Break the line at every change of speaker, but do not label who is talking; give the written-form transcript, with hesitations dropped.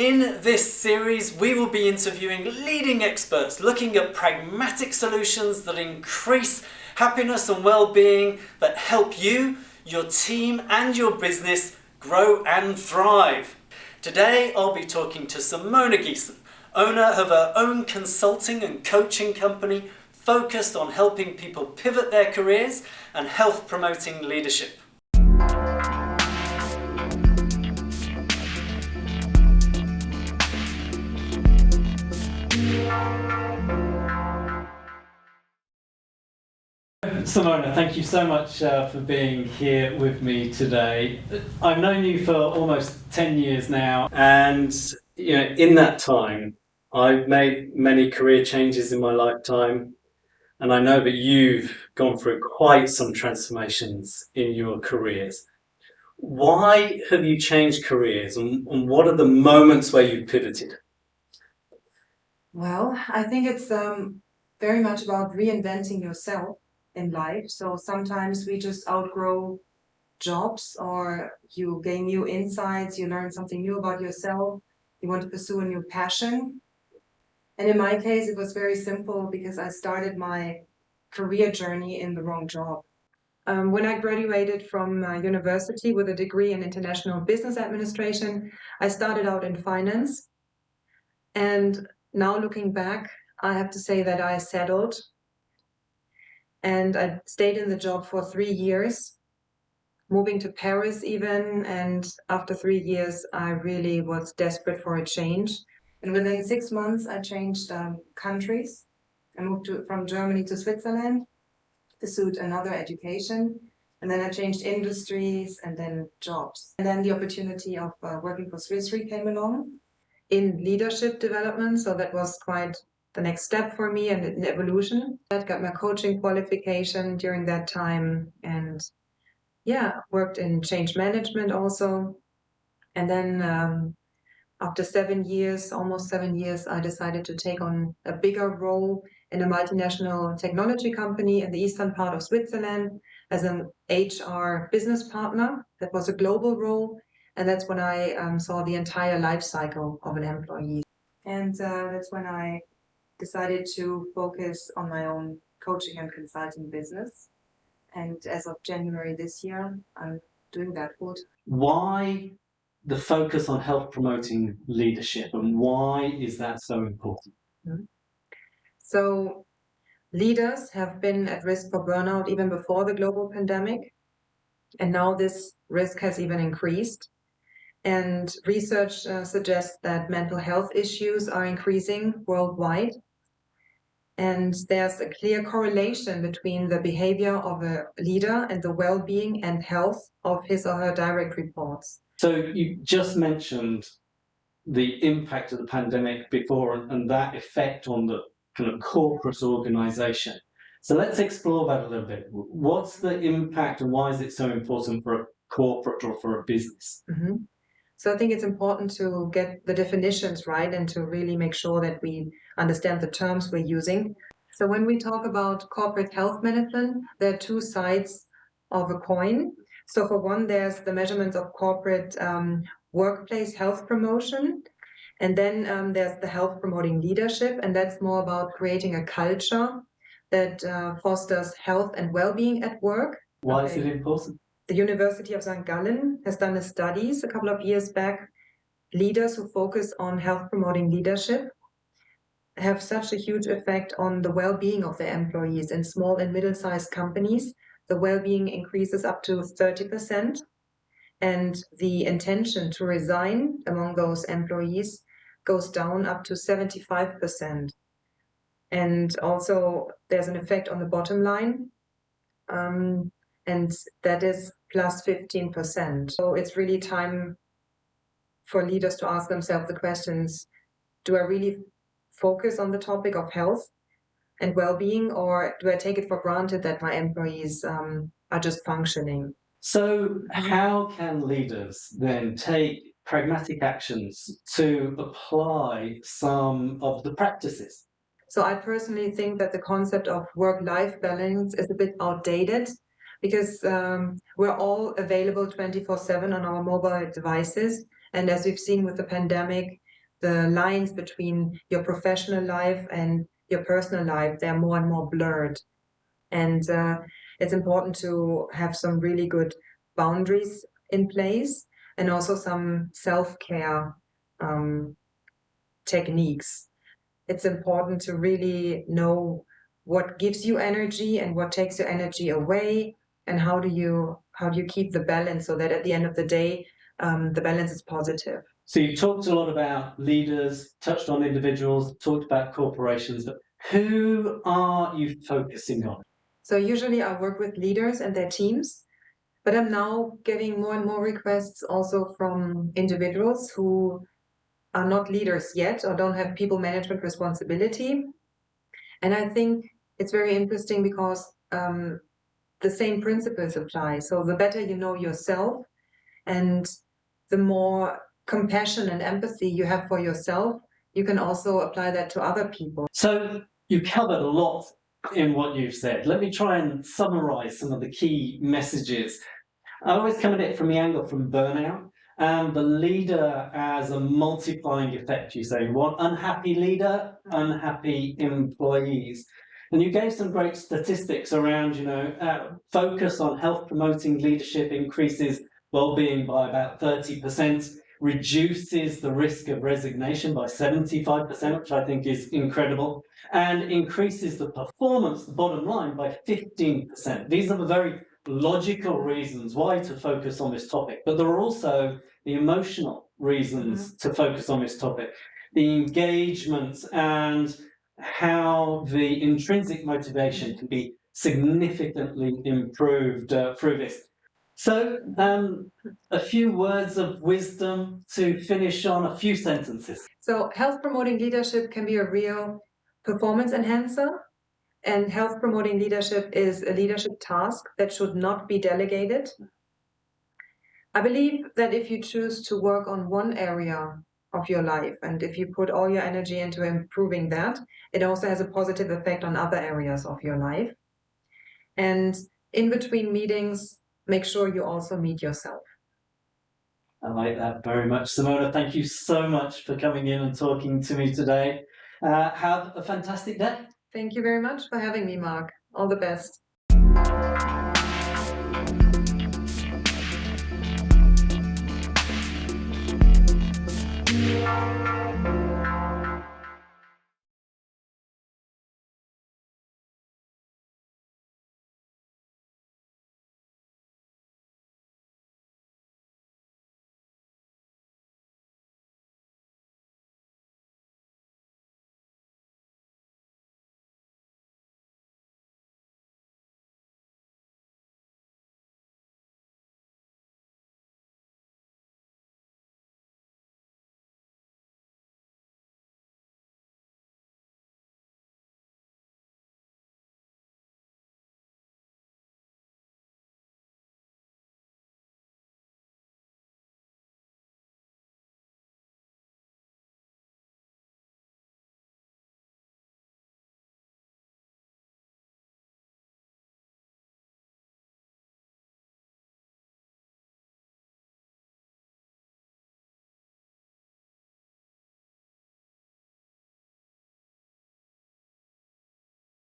In this series, we will be interviewing leading experts looking at pragmatic solutions that increase happiness and well-being that help you, your team and your business grow and thrive. Today, I'll be talking to Simone Giesen, owner of her own consulting and coaching company focused on helping people pivot their careers and health promoting leadership. Simone, thank you so much for being here with me today. I've known you for almost 10 years now, and in that time I've made many career changes in my lifetime, and I know that you've gone through quite some transformations in your careers. Why have you changed careers, and what are the moments where you pivoted?
Well, I think it's very much about reinventing yourself in life. So sometimes we just outgrow jobs, or you gain new insights, you learn something new about yourself, you want to pursue a new passion. And in my case, it was very simple because I started my career journey in the wrong job. When I graduated from university with a degree in international business administration, I started out in finance. And now looking back, I have to say that I settled. And I stayed in the job for 3 years, moving to Paris even. And after 3 years, I really was desperate for a change. And within 6 months, I changed countries. I moved from Germany to Switzerland, pursued another education. And then I changed industries and then jobs. And then the opportunity of working for Swiss Re came along in leadership development. So that was quite the next step for me and an evolution. I got my coaching qualification during that time, and worked in change management also. And then after 7 years, almost 7 years, I decided to take on a bigger role in a multinational technology company in the eastern part of Switzerland as an HR business partner. That was a global role. And that's when I saw the entire life cycle of an employee. And that's when I decided to focus on my own coaching and consulting business. And as of January this year, I'm doing that full time.
Why the focus on health promoting leadership, and why is that so important?
So leaders have been at risk for burnout even before the global pandemic. And now this risk has even increased. And research suggests that mental health issues are increasing worldwide. And there's a clear correlation between the behavior of a leader and the well-being and health of his or her direct reports.
So you just mentioned the impact of the pandemic before and that effect on the kind of corporate organization. So let's explore that a little bit. What's the impact and why is it so important for a corporate or for a business?
Mm-hmm. So I think it's important to get the definitions right and to really make sure that we understand the terms we're using. So when we talk about corporate health management, there are two sides of a coin. So for one, there's the measurements of corporate workplace health promotion. And then there's the health promoting leadership. And that's more about creating a culture that fosters health and well-being at work.
Why is it important?
The University of St. Gallen has done studies a couple of years back. Leaders who focus on health promoting leadership have such a huge effect on the well-being of their employees. In small and middle-sized companies, the well-being increases up to 30%. And the intention to resign among those employees goes down up to 75%. And also there's an effect on the bottom line. And that is plus 15%. So it's really time for leaders to ask themselves the questions, do I really focus on the topic of health and well-being, or do I take it for granted that my employees are just functioning?
So how can leaders then take pragmatic actions to apply some of the practices?
So I personally think that the concept of work-life balance is a bit outdated, because we're all available 24/7 on our mobile devices. And as we've seen with the pandemic, the lines between your professional life and your personal life, they're more and more blurred. And it's important to have some really good boundaries in place and also some self-care techniques. It's important to really know what gives you energy and what takes your energy away, and how do you keep the balance so that at the end of the day, the balance is positive.
So you talked a lot about leaders, touched on individuals, talked about corporations, but who are you focusing on?
So usually I work with leaders and their teams, but I'm now getting more and more requests also from individuals who are not leaders yet or don't have people management responsibility. And I think it's very interesting because the same principles apply. So the better you know yourself and the more compassion and empathy you have for yourself, you can also apply that to other people. So
you covered a lot in what you've said. Let me try and summarize some of the key messages. I always come at it from the angle from burnout and the leader as a multiplying effect. You say, one unhappy leader, unhappy employees. And you gave some great statistics around, focus on health promoting leadership increases well-being by about 30%, reduces the risk of resignation by 75%, which I think is incredible, and increases the performance, the bottom line, by 15%. These are the very logical reasons why to focus on this topic, but there are also the emotional reasons to focus on this topic, the engagement and how the intrinsic motivation can be significantly improved through this. So, a few words of wisdom to finish on, a few sentences.
So health promoting leadership can be a real performance enhancer, and health promoting leadership is a leadership task that should not be delegated. I believe that if you choose to work on one area of your life and if you put all your energy into improving that, it also has a positive effect on other areas of your life. And in between meetings, make sure you also meet yourself.
I like that very much. Simone, thank you so much for coming in and talking to me today. Have a fantastic day.
Thank you very much for having me, Mark. All the best.